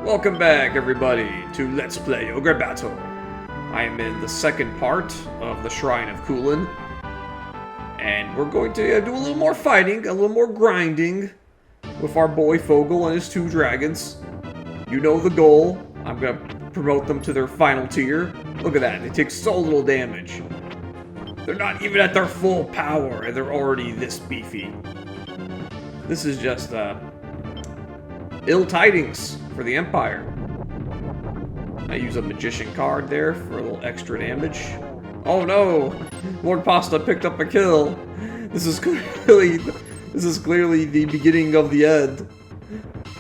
Welcome back, everybody, to Let's Play Ogre Battle. I am in the second part of the Shrine of Kulyn, and we're going to do a little more fighting, a little more grinding with our boy Fogel and his two dragons. You know the goal. I'm going to promote them to their final tier. Look at that, they take so little damage. They're not even at their full power, and they're already this beefy. This is just, ill tidings for the Empire. I use a magician card there for a little extra damage. Oh no! Lord Pasta picked up a kill. This is clearly the beginning of the end.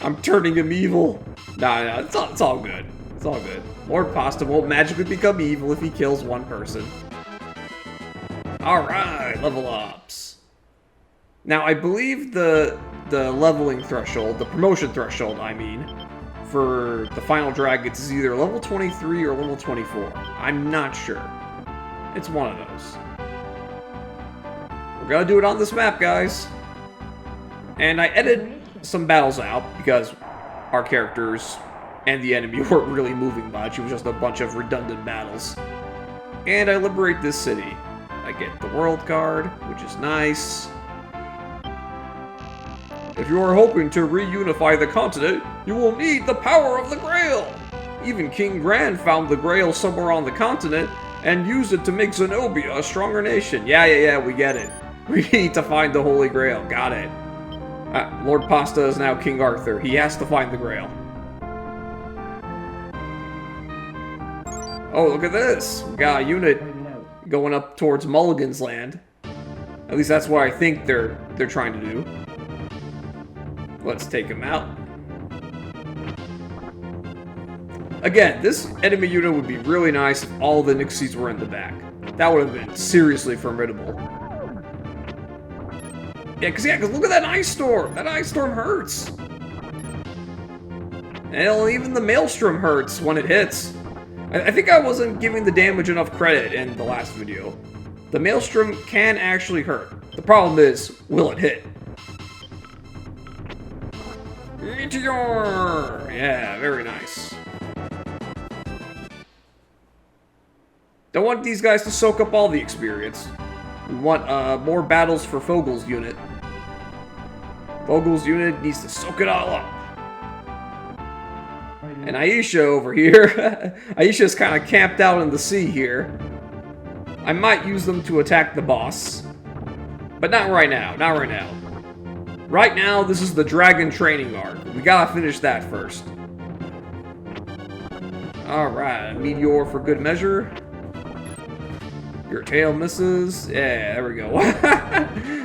I'm turning him evil. Nah, it's all good. It's all good. Lord Pasta won't magically become evil if he kills one person. Alright, level ups. Now I believe the leveling threshold, the promotion threshold, I mean, for the final dragons is either level 23 or level 24. I'm not sure. It's one of those. We're gonna do it on this map, guys. And I edited some battles out because our characters and the enemy weren't really moving much. It was just a bunch of redundant battles. And I liberate this city. I get the world card, which is nice. If you are hoping to reunify the continent, you will need the power of the Grail! Even King Gran found the Grail somewhere on the continent and used it to make Zenobia a stronger nation. Yeah, we get it. We need to find the Holy Grail. Got it. Lord Pasta is now King Arthur. He has to find the Grail. Oh, look at this. We got a unit going up towards Mulligan's land. At least that's what I think they're trying to do. Let's take him out. Again, this enemy unit would be really nice if all the Nixies were in the back. That would have been seriously formidable. Yeah, cause look at that ice storm. That ice storm hurts. Hell, even the maelstrom hurts when it hits. I think I wasn't giving the damage enough credit in the last video. The maelstrom can actually hurt. The problem is, will it hit? Meteor! Yeah, very nice. Don't want these guys to soak up all the experience. We want more battles for Fogel's unit. Fogel's unit needs to soak it all up. And Aisha over here, Aisha's kind of camped out in the sea here. I might use them to attack the boss. But not right now, not right now. Right now, this is the dragon training arc. We gotta finish that first. Alright, meteor for good measure. Your tail misses. Yeah, there we go.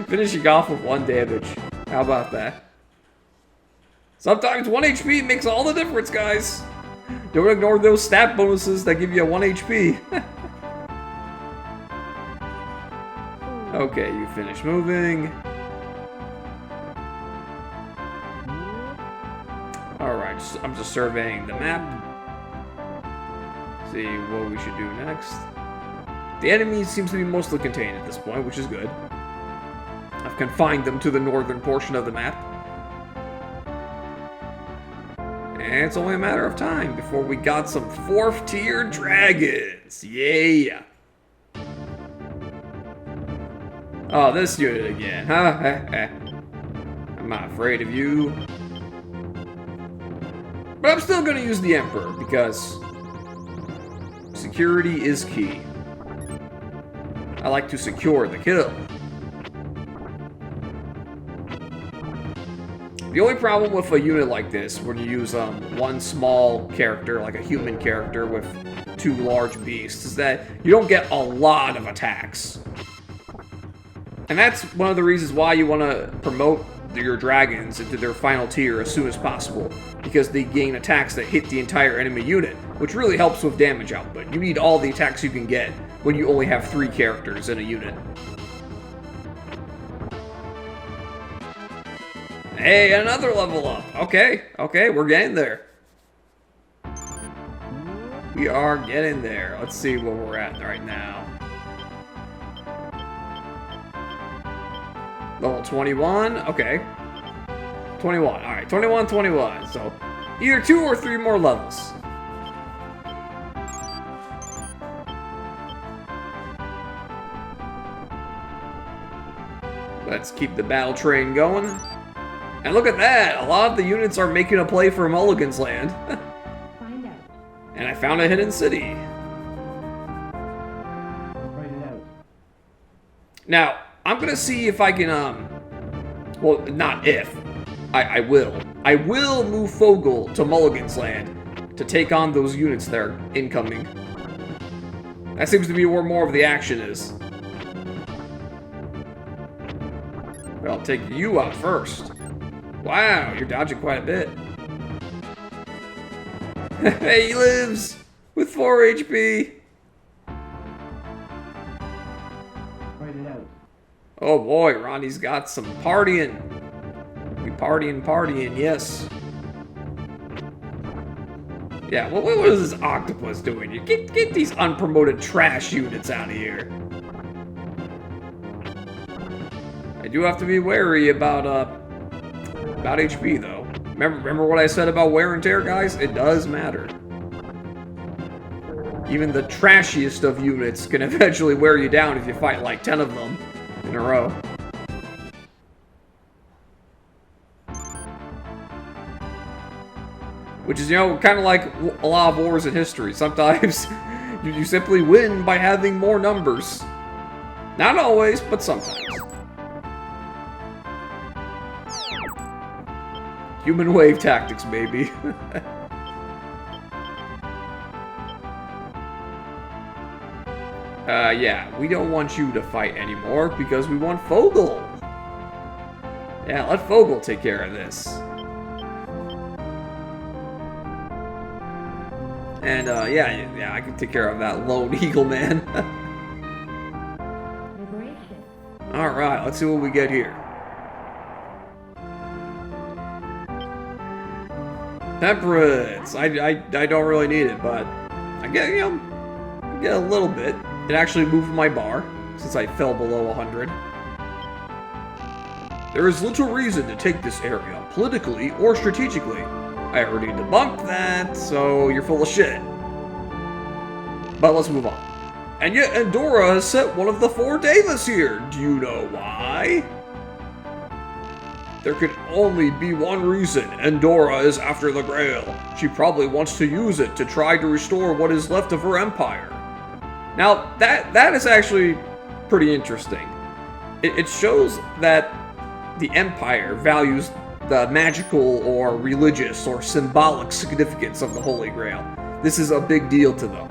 Finishing off with 1 damage. How about that? Sometimes 1 HP makes all the difference, guys. Don't ignore those stat bonuses that give you a 1 HP. Okay, you finish moving. Alright, I'm just surveying the map. See what we should do next. The enemy seems to be mostly contained at this point, which is good. I've confined them to the northern portion of the map. And it's only a matter of time before we got some 4th tier dragons. Yeah! Oh, this unit again, huh? I'm not afraid of you. But I'm still gonna use the Emperor, because security is key. I like to secure the kill. The only problem with a unit like this, when you use one small character, like a human character with 2 large beasts, is that you don't get a lot of attacks. And that's one of the reasons why you want to promote your dragons into their final tier as soon as possible, because they gain attacks that hit the entire enemy unit, which really helps with damage output. You need all the attacks you can get when you only have 3 characters in a unit. Hey, another level up. Okay, we're getting there. We are getting there. Let's see where we're at right now. Level 21, okay. 21, alright, 21. So, Either 2 or 3 more levels. Let's keep the battle train going. And look at that! A lot of the units are making a play for Mulligan's Land. Find out. And I found a hidden city. Write it out. Now, I'm gonna see if I can, well, not if. I will. I will move Fogel to Mulligan's Land to take on those units that are incoming. That seems to be where more of the action is. But I'll take you out first. Wow, you're dodging quite a bit. Hey, he lives! With 4 HP! Write it out. Oh boy, Ronnie's got some partying. We partying, yes. Yeah, well, what is this octopus doing? You get these unpromoted trash units out of here. I do have to be wary about HP though. Remember what I said about wear and tear, guys? It does matter. Even the trashiest of units can eventually wear you down if you fight like 10 of them in a row. Which is, you know, kind of like a lot of wars in history. Sometimes you simply win by having more numbers. Not always, but sometimes. Human wave tactics, baby. Yeah, we don't want you to fight anymore because we want Fogel. Yeah, let Fogel take care of this. And, yeah, I can take care of that lone eagle man. Alright, let's see what we get here. Temperance! I don't really need it, but I get, you know, I get a little bit. It actually moved my bar, since I fell below 100. There is little reason to take this area, politically or strategically. I already debunked that, so you're full of shit. But let's move on. And yet Endora has sent one of the 4 Devas here. Do you know why? There can only be one reason. Endora is after the Grail. She probably wants to use it to try to restore what is left of her empire. Now, that is actually pretty interesting. It shows that the empire values the magical or religious or symbolic significance of the Holy Grail. This is a big deal to them.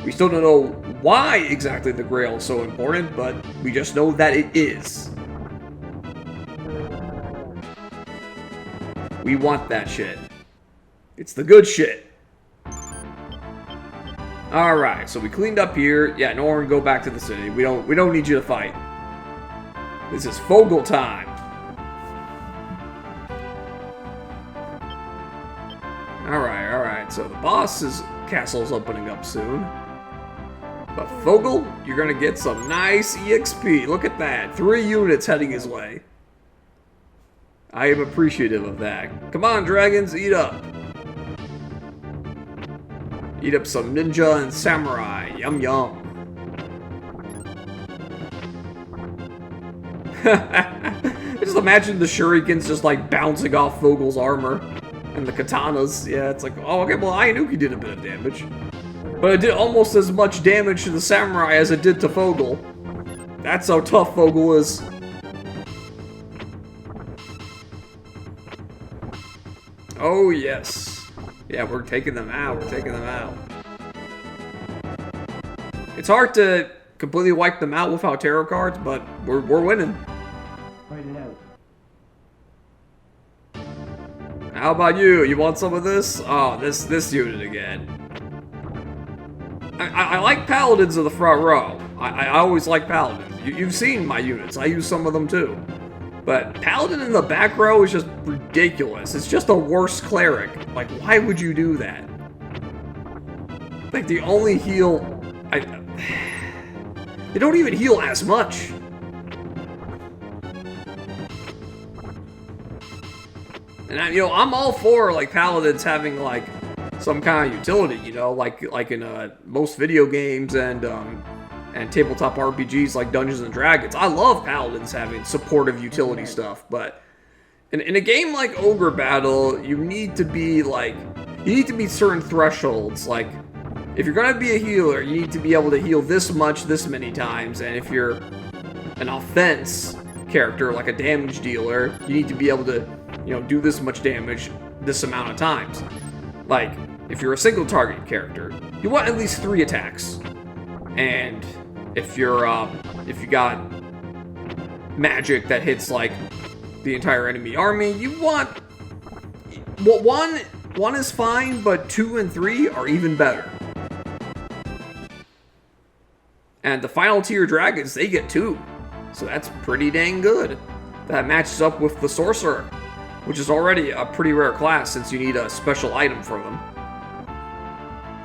We still don't know why exactly the Grail is so important, but we just know that it is. We want that shit. It's the good shit. Alright, so we cleaned up here. Yeah, Norn, go back to the city. We don't need you to fight. This is Fogel time. Alright, so the boss's castle's opening up soon. But Fogel, you're gonna get some nice EXP. Look at that. 3 units heading his way. I am appreciative of that. Come on, dragons, eat up. Eat up some ninja and samurai. Yum yum. Just imagine the shurikens just like bouncing off Fogel's armor. And the katanas. Yeah, it's like, oh, okay, well, Ayanuki did a bit of damage. But it did almost as much damage to the samurai as it did to Fogel. That's how tough Fogel is. Oh, yes. Yeah, we're taking them out. It's hard to completely wipe them out without tarot cards, but we're winning. Write it out. How about you? You want some of this? Oh, this unit again. I like paladins in the front row. I always like paladins. You've seen my units. I use some of them too. But paladin in the back row is just ridiculous. It's just a worse cleric. Like, why would you do that? Like, the only heal... They don't even heal as much. And I'm all for like paladins having like some kind of utility, like in most video games and tabletop RPGs like Dungeons and Dragons. I love paladins having supportive utility stuff, but in a game like Ogre Battle, you need to meet certain thresholds. Like, if you're gonna be a healer, you need to be able to heal this much, this many times, and if you're an offense character, like a damage dealer, you need to be able to, do this much damage this amount of times. Like, if you're a single target character, you want at least 3 attacks. And if you got magic that hits like the entire enemy army, you want one is fine, but 2 and 3 are even better. And the final tier dragons, they get 2. So that's pretty dang good. That matches up with the sorcerer, which is already a pretty rare class since you need a special item for them.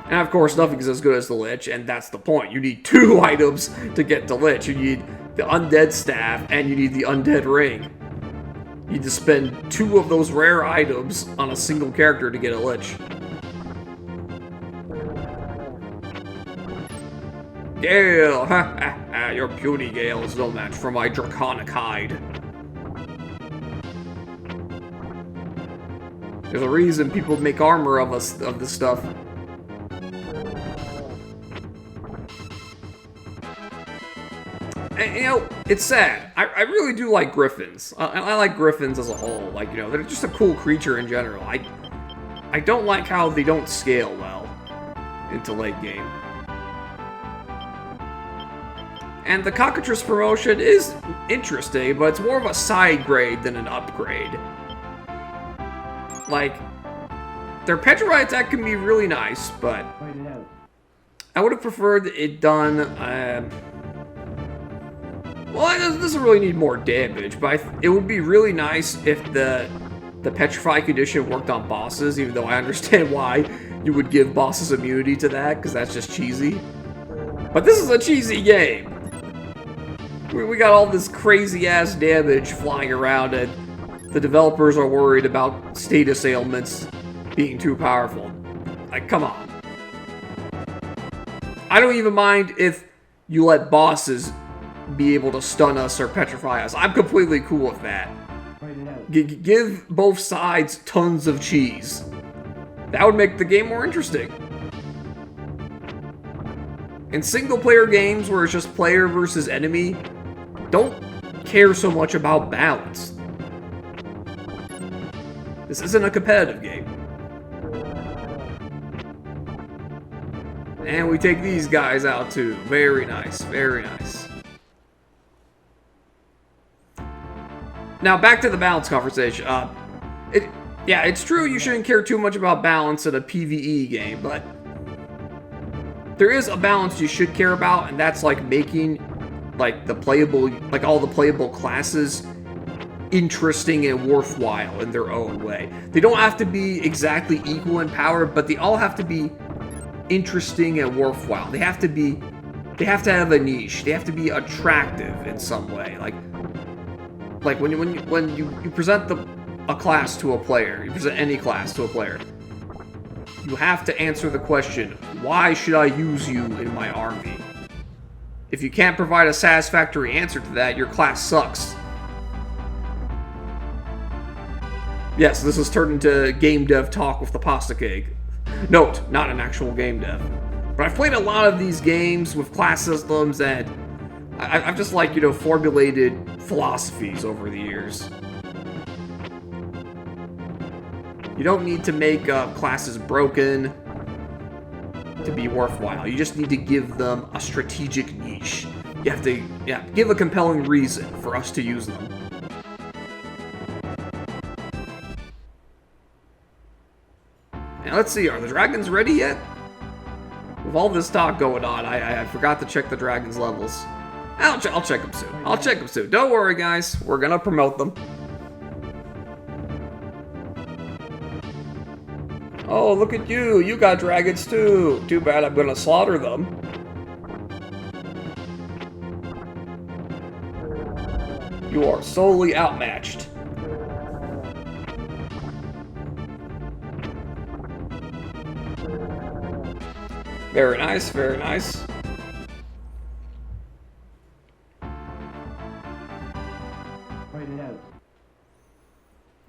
And of course, nothing's as good as the Lich, and that's the point. You need 2 items to get the Lich. You need the Undead Staff, and you need the Undead Ring. You need to spend 2 of those rare items on a single character to get a Lich. Gale! Ha ha ha! Your puny Gale is no match for my draconic hide. There's a reason people make armor of this stuff. And, it's sad. I really do like griffins. I like griffins as a whole. Like, they're just a cool creature in general. I don't like how they don't scale well into late game. And the cockatrice promotion is interesting, but it's more of a side grade than an upgrade. Like, their petrify attack can be really nice, but I would have preferred it done. Well, it doesn't really need more damage, but it would be really nice if the petrify condition worked on bosses, even though I understand why you would give bosses immunity to that, because that's just cheesy. But this is a cheesy game. We got all this crazy-ass damage flying around, and the developers are worried about status ailments being too powerful. Like, come on. I don't even mind if you let bosses be able to stun us or petrify us. I'm completely cool with that. Give both sides tons of cheese. That would make the game more interesting. In single-player games where it's just player versus enemy, don't care so much about balance. This isn't a competitive game. And we take these guys out too. Very nice, very nice. Now back to the balance conversation. It's true you shouldn't care too much about balance in a PvE game, but there is a balance you should care about, and that's like making all the playable classes interesting and worthwhile in their own way. They don't have to be exactly equal in power, but they all have to be interesting and worthwhile. They have to have a niche. They have to be attractive in some way. Like when you present a class to a player, you present any class to a player, you have to answer the question, why should I use you in my army? If you can't provide a satisfactory answer to that, your class sucks. Yes, this has turned into game dev talk with the pasta cake. Note, not an actual game dev. But I've played a lot of these games with class systems, and I've just formulated philosophies over the years. You don't need to make classes broken to be worthwhile. You just need to give them a strategic niche. You have to give a compelling reason for us to use them. Now let's see, are the dragons ready yet? With all this talk going on, I forgot to check the dragons' levels. I'll check them soon. I'll check them soon. Don't worry, guys. We're gonna promote them. Oh, look at you. You got dragons too. Too bad I'm gonna slaughter them. You are solely outmatched. Very nice, very nice. Fight it out.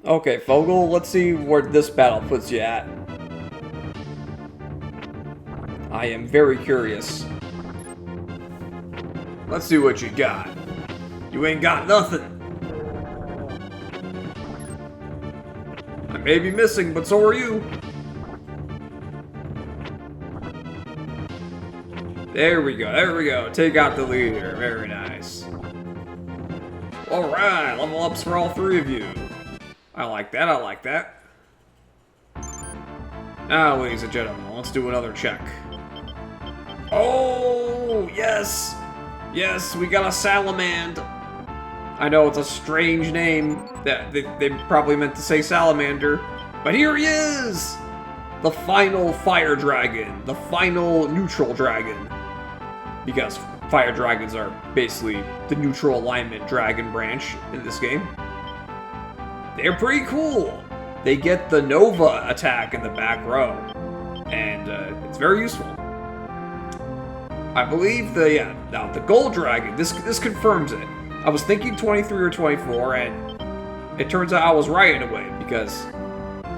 Okay, Fogel, let's see where this battle puts you at. I am very curious. Let's see what you got. You ain't got nothing. I may be missing, but so are you. There we go, there we go. Take out the leader. Very nice. Alright, level ups for all three of you. I like that, I like that. Now, ladies and gentlemen, let's do another check. Oh, yes! Yes, we got a Salamand. I know it's a strange name. That they probably meant to say Salamander. But here he is! The final Fire Dragon. The final Neutral Dragon. Because Fire Dragons are basically the neutral alignment dragon branch in this game. They're pretty cool. They get the Nova attack in the back row. And it's very useful. I believe now the Gold Dragon, this confirms it. I was thinking 23 or 24, and it turns out I was right in a way, because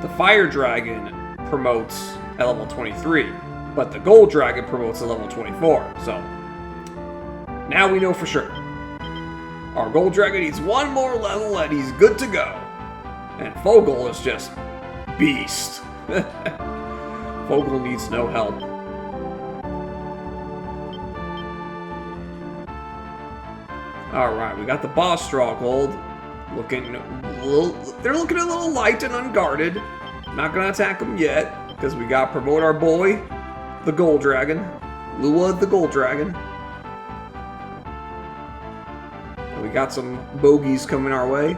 the Fire Dragon promotes at level 23, but the Gold Dragon promotes at level 24, so now we know for sure. Our Gold Dragon needs one more level and he's good to go. And Fogel is just beast. Fogel needs no help. Alright, we got the boss stronghold. They're looking a little light and unguarded. Not gonna attack them yet, because we gotta promote our boy, the Gold Dragon. Lua the Gold Dragon. And we got some bogeys coming our way.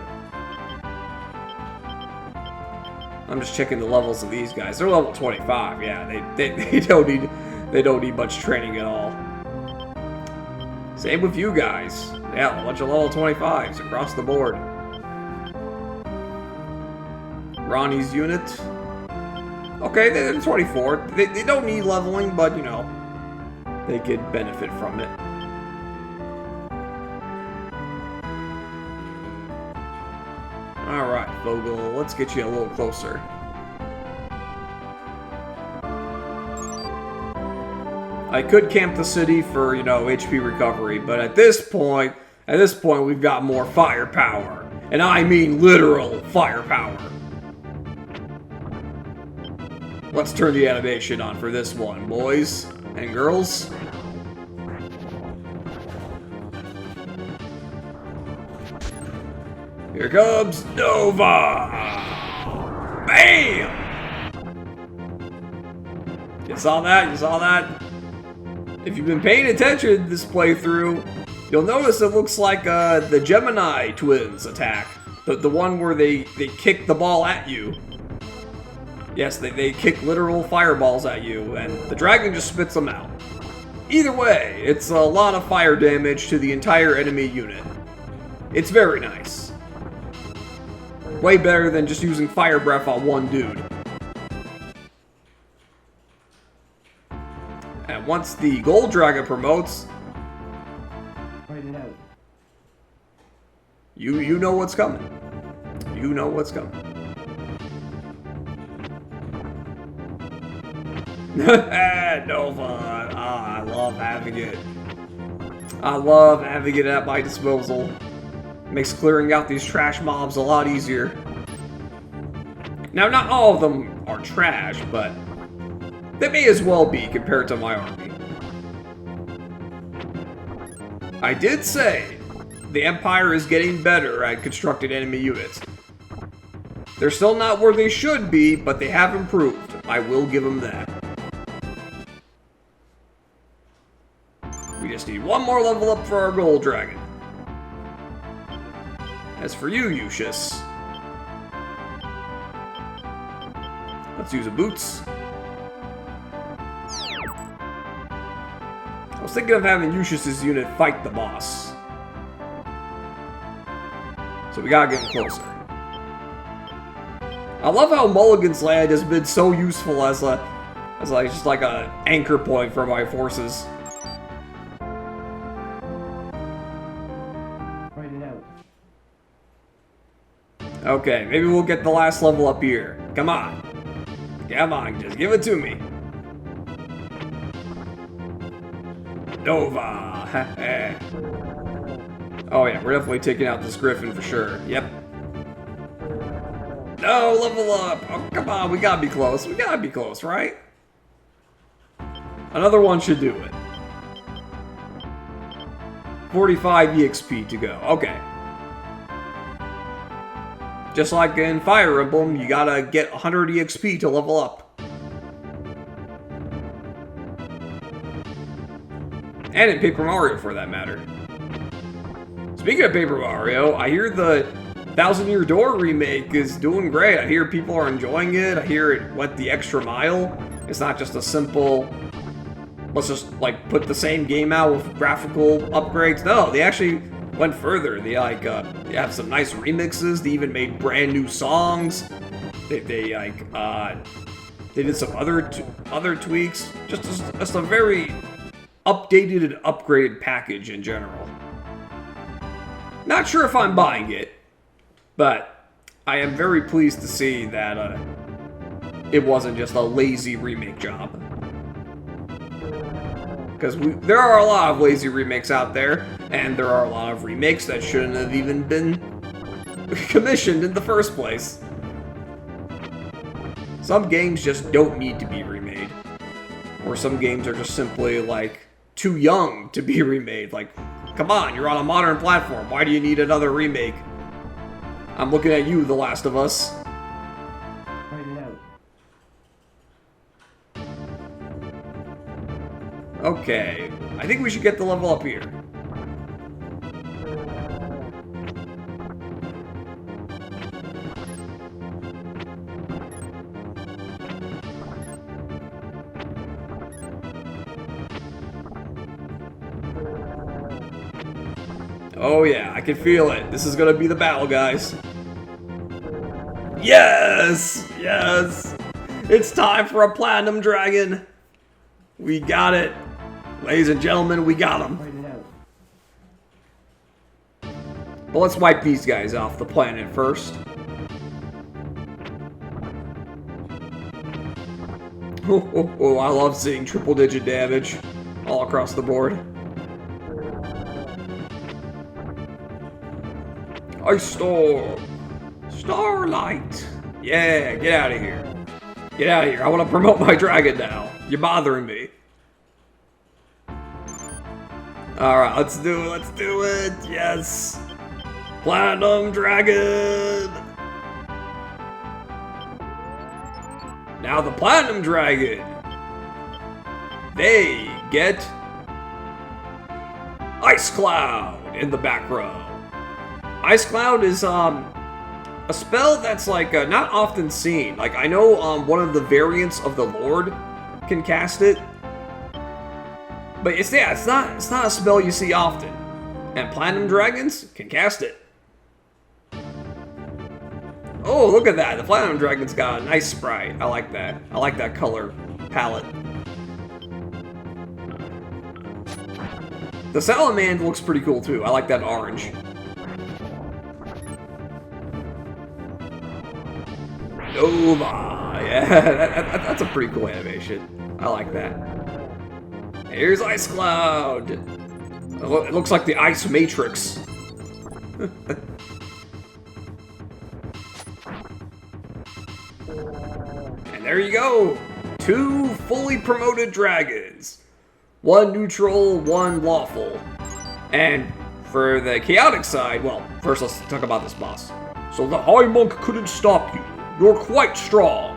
I'm just checking the levels of these guys. They're level 25, yeah, they don't need much training at all. Same with you guys. Yeah, a bunch of level 25s across the board. Ronnie's unit. Okay, they're 24. They don't need leveling, but, you know, they could benefit from it. Alright, Fogel, let's get you a little closer. I could camp the city for, you know, HP recovery, but at this point, we've got more firepower. And I mean literal firepower. Let's turn the animation on for this one, boys and girls. Here comes Nova! Bam! You saw that? You saw that? If you've been paying attention this playthrough, you'll notice it looks like the Gemini twins attack. The one where they kick the ball at you. Yes, they kick literal fireballs at you, and the dragon just spits them out. Either way, it's a lot of fire damage to the entire enemy unit. It's very nice. Way better than just using fire breath on one dude. And once the Gold Dragon promotes, Fight it out. you know what's coming. You know what's coming. Nova. Ah, I love having it. I love having it at my disposal. Makes clearing out these trash mobs a lot easier. Now, not all of them are trash, but they may as well be compared to my army. I did say the Empire is getting better at constructing enemy units. They're still not where they should be, but they have improved. I will give them that. We just need one more level up for our Gold Dragon. As for you, Lucius, let's use a boots. I was thinking of having Lucius's unit fight the boss. So we gotta get him closer. I love how Mulligan's Land has been so useful as a It's like just like a anchor point for my forces. Fight it out. Okay, maybe we'll get the last level up here. Come on. Come on, just give it to me. Nova. Oh yeah, we're definitely taking out this griffin for sure. Yep. No, level up. Oh, come on, we gotta be close. We gotta be close, right? Another one should do it. 45 EXP to go. Okay. Just like in Fire Emblem, you gotta get 100 EXP to level up. And in Paper Mario, for that matter. Speaking of Paper Mario, I hear the Thousand Year Door remake is doing great. I hear people are enjoying it. I hear it went the extra mile. It's not just a simple, let's just like put the same game out with graphical upgrades. No, they actually went further. They like they have some nice remixes. They even made brand new songs. They did some other tweaks. Just a very updated and upgraded package in general. Not sure if I'm buying it, but I am very pleased to see that it wasn't just a lazy remake job. Because there are a lot of lazy remakes out there, and there are a lot of remakes that shouldn't have even been commissioned in the first place. Some games just don't need to be remade. Or some games are just simply, like, too young to be remade. Like, come on, you're on a modern platform. Why do you need another remake? I'm looking at you, The Last of Us. Fight it out. Okay, I think we should get the level up here. Oh yeah, I can feel it. This is gonna be the battle, guys. Yes! Yes! It's time for a Platinum Dragon! We got it. Ladies and gentlemen, we got him. Fight it out. But let's wipe these guys off the planet first. Oh, I love seeing triple-digit damage all across the board. Ice Storm! Starlight! Yeah, get out of here. Get out of here. I want to promote my dragon now. You're bothering me. Alright, let's do it. Let's do it. Yes. Platinum Dragon! Now the Platinum Dragon. They get Ice Cloud in the back row. Ice Cloud is a spell that's like not often seen. Like I know one of the variants of the Lord can cast it, but it's not a spell you see often. And Platinum Dragons can cast it. Oh, look at that! The Platinum Dragon's got a nice sprite. I like that. I like that color palette. The Salamander looks pretty cool too. I like that orange. Nova! Yeah, that's a pretty cool animation. I like that. Here's Ice Cloud! It looks like the Ice Matrix. And there you go! 2 fully promoted dragons. 1 neutral, 1 lawful. And for the chaotic side, well, first let's talk about this boss. So the High Monk couldn't stop you. You're quite strong.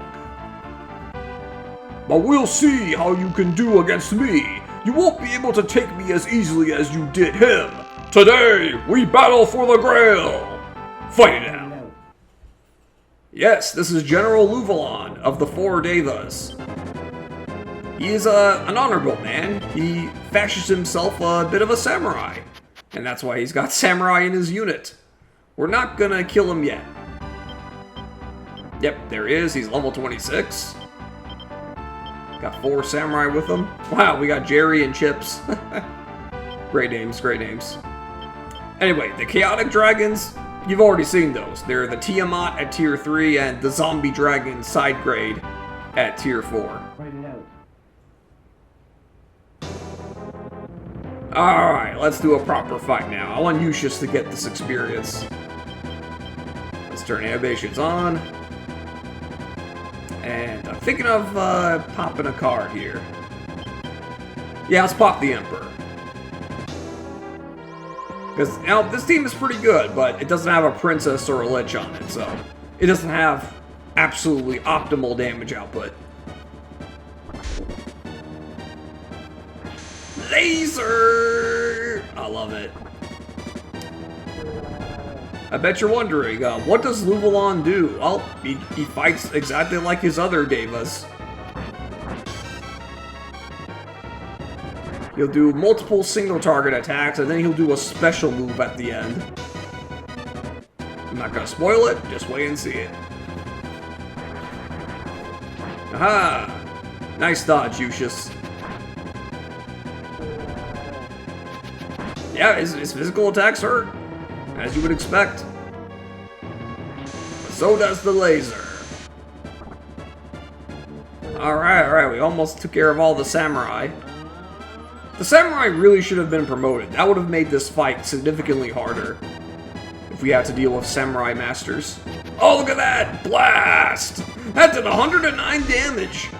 But we'll see how you can do against me. You won't be able to take me as easily as you did him. Today, we battle for the Grail. Fight it out. Yes, this is General Luvalon of the 4 Devas. He is an honorable man. He fashions himself a bit of a samurai. And that's why he's got samurai in his unit. We're not gonna kill him yet. Yep, there he is. He's level 26. Got 4 samurai with them. Wow, we got Jerry and Chips. Great names, great names. Anyway, the chaotic dragons, you've already seen those. They're the Tiamat at tier 3 and the zombie dragon side grade at tier 4. Write it out. Alright, let's do a proper fight now. I want Lucius to get this experience. Let's turn animations on. And I'm thinking of popping a card here. Yeah, let's pop the Emperor. Because, you know, this team is pretty good, but it doesn't have a Princess or a Lich on it, so it doesn't have absolutely optimal damage output. Laser! I love it. I bet you're wondering, what does Luvalon do? Well, he fights exactly like his other Devas. He'll do multiple single target attacks, and then he'll do a special move at the end. I'm not gonna spoil it, just wait and see it. Aha! Nice dodge, Lucius. Yeah, his physical attacks hurt, as you would expect. But so does the laser. Alright, we almost took care of all the samurai. The samurai really should have been promoted. That would have made this fight significantly harder if we had to deal with samurai masters. Oh, look at that! Blast! That did 109 damage!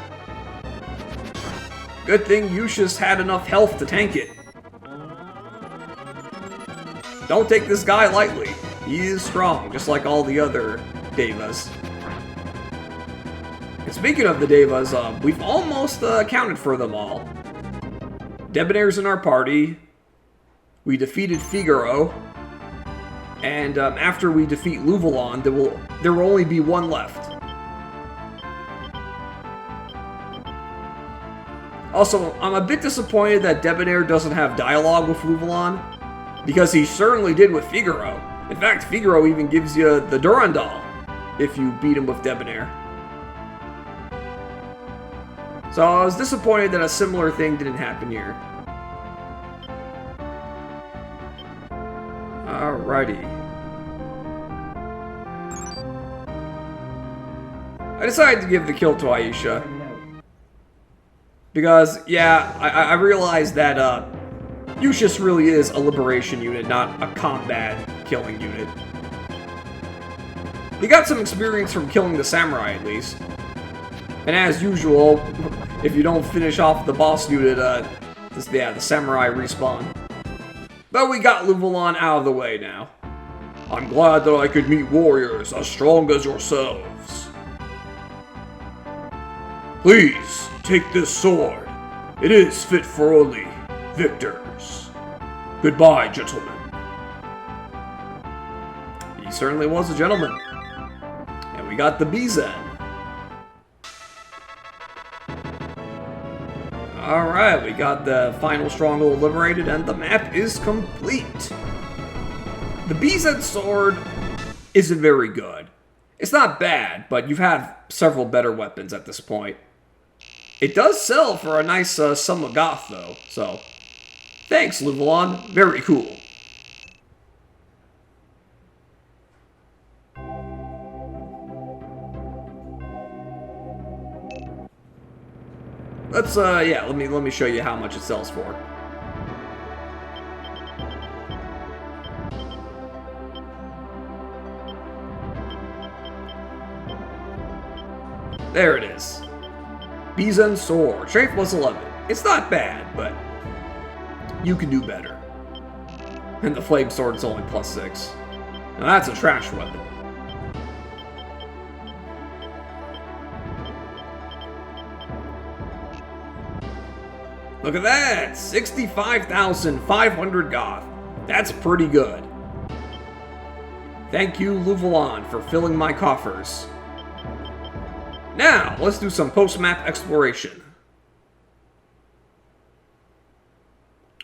Good thing Lucius had enough health to tank it. Don't take this guy lightly. He is strong, just like all the other Devas. And speaking of the Devas, we've almost accounted for them all. Debonair's in our party. We defeated Figaro. And after we defeat Luvalon, there will only be one left. Also, I'm a bit disappointed that Debonair doesn't have dialogue with Luvalon, because he certainly did with Figaro. In fact, Figaro even gives you the Durandal if you beat him with Debonair. So I was disappointed that a similar thing didn't happen here. Alrighty. I decided to give the kill to Aisha. Because, yeah, I realized that Lucius really is a liberation unit, not a combat killing unit. He got some experience from killing the samurai, at least. And as usual, if you don't finish off the boss unit, the samurai respawn. But we got Luvalon out of the way now. I'm glad that I could meet warriors as strong as yourselves. Please, take this sword. It is fit for only victors. Goodbye, gentlemen. He certainly was a gentleman. And we got the Bizen. Alright, we got the final stronghold liberated, and the map is complete. The Bizen sword isn't very good. It's not bad, but you've had several better weapons at this point. It does sell for a nice sum of goth, though, so thanks, Luvalon. Very cool. Let's let me show you how much it sells for. There it is. Bizen sword. Strength plus 11. It's not bad, but you can do better. And the flame sword's only plus 6. Now that's a trash weapon. Look at that! 65,500 goth. That's pretty good. Thank you, Luvalon, for filling my coffers. Now, let's do some post-map exploration.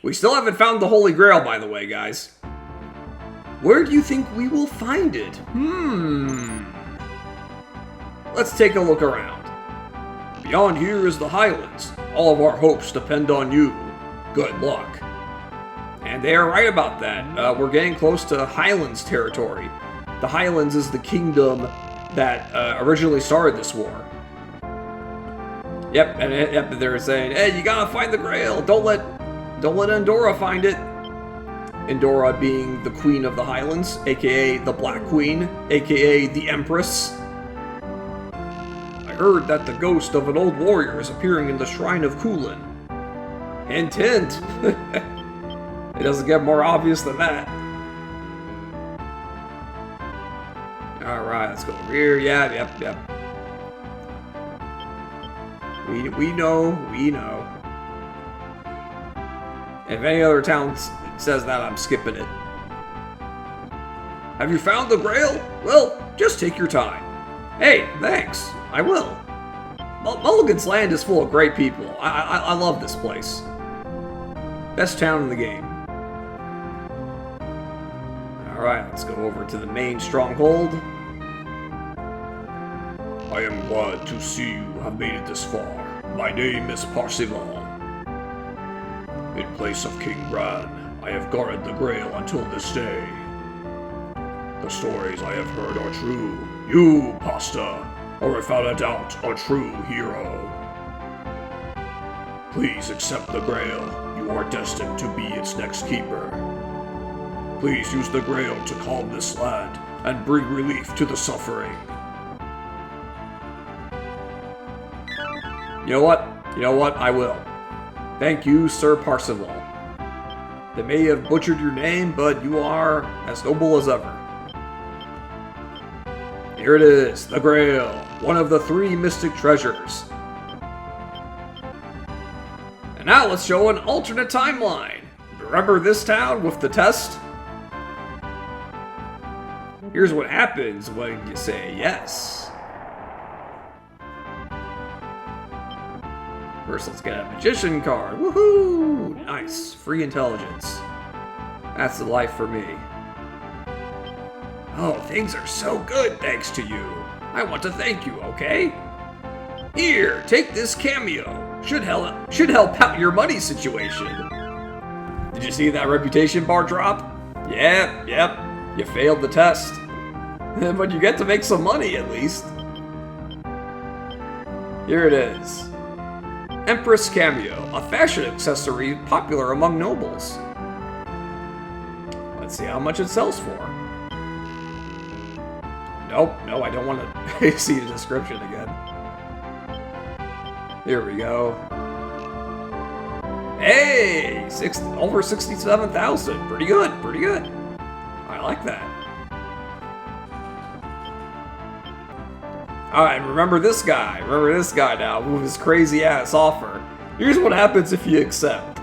We still haven't found the Holy Grail, by the way, guys. Where do you think we will find it? Let's take a look around. Beyond here is the Highlands. All of our hopes depend on you. Good luck. And they are right about that. We're getting close to Highlands territory. The Highlands is the kingdom that originally started this war. Yep, and they're saying, hey, you gotta find the Grail. Don't let Endora find it. Endora being the Queen of the Highlands, aka the Black Queen, aka the Empress. I heard that the ghost of an old warrior is appearing in the Shrine of Kulyn. Hint, hint. It doesn't get more obvious than that. Alright, let's go over here. Yeah, yep. We know. If any other town says that, I'm skipping it. Have you found the Grail? Well, just take your time. Hey, thanks. I will. Mulligan's Land is full of great people. I love this place. Best town in the game. Alright, let's go over to the main stronghold. I am glad to see you have made it this far. My name is Parsival. In place of King Bran, I have guarded the Grail until this day. The stories I have heard are true. You, Pasta, are without a doubt a true hero. Please accept the Grail. You are destined to be its next keeper. Please use the Grail to calm this land and bring relief to the suffering. You know what? I will. Thank you, Sir Parsival. They may have butchered your name, but you are as noble as ever. Here it is, the Grail, one of the 3 mystic treasures. And now let's show an alternate timeline. Remember this town with the test? Here's what happens when you say yes. First, let's get a magician card. Woohoo! Nice. Free intelligence. That's the life for me. Oh, things are so good thanks to you. I want to thank you, okay? Here, take this cameo. Should help out your money situation. Did you see that reputation bar drop? Yep. You failed the test. But you get to make some money at least. Here it is. Empress Cameo, a fashion accessory popular among nobles. Let's see how much it sells for. Nope, no, I don't want to see the description again. Here we go. Hey! Over 67,000. Pretty good. I like that. Alright, remember this guy now, with his crazy ass offer. Here's what happens if you accept.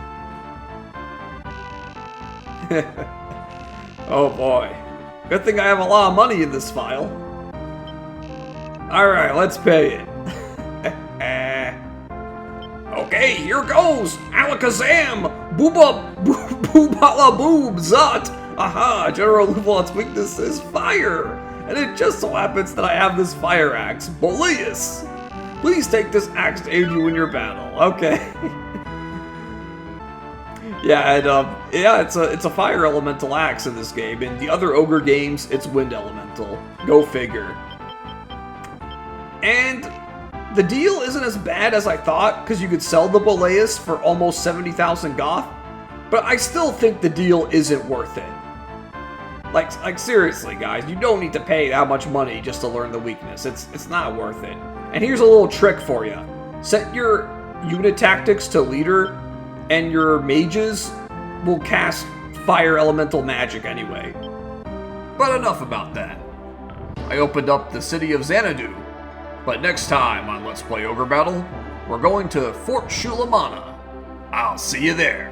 Oh boy. Good thing I have a lot of money in this file. Alright, let's pay it. Okay, here goes! Alakazam! Boobala boob zut! Aha! General Luvalon's weakness is fire! And it just so happens that I have this fire axe, Boleus. Please take this axe to aid you in your battle. Okay. It's a fire elemental axe in this game. In the other Ogre games, it's wind elemental. Go figure. And the deal isn't as bad as I thought, because you could sell the Boleus for almost 70,000 goth. But I still think the deal isn't worth it. Like seriously, guys, you don't need to pay that much money just to learn the weakness. It's not worth it. And here's a little trick for you. Set your unit tactics to leader, and your mages will cast fire elemental magic anyway. But enough about that. I opened up the city of Xanadu. But next time on Let's Play Ogre Battle, we're going to Fort Shulamana. I'll see you there.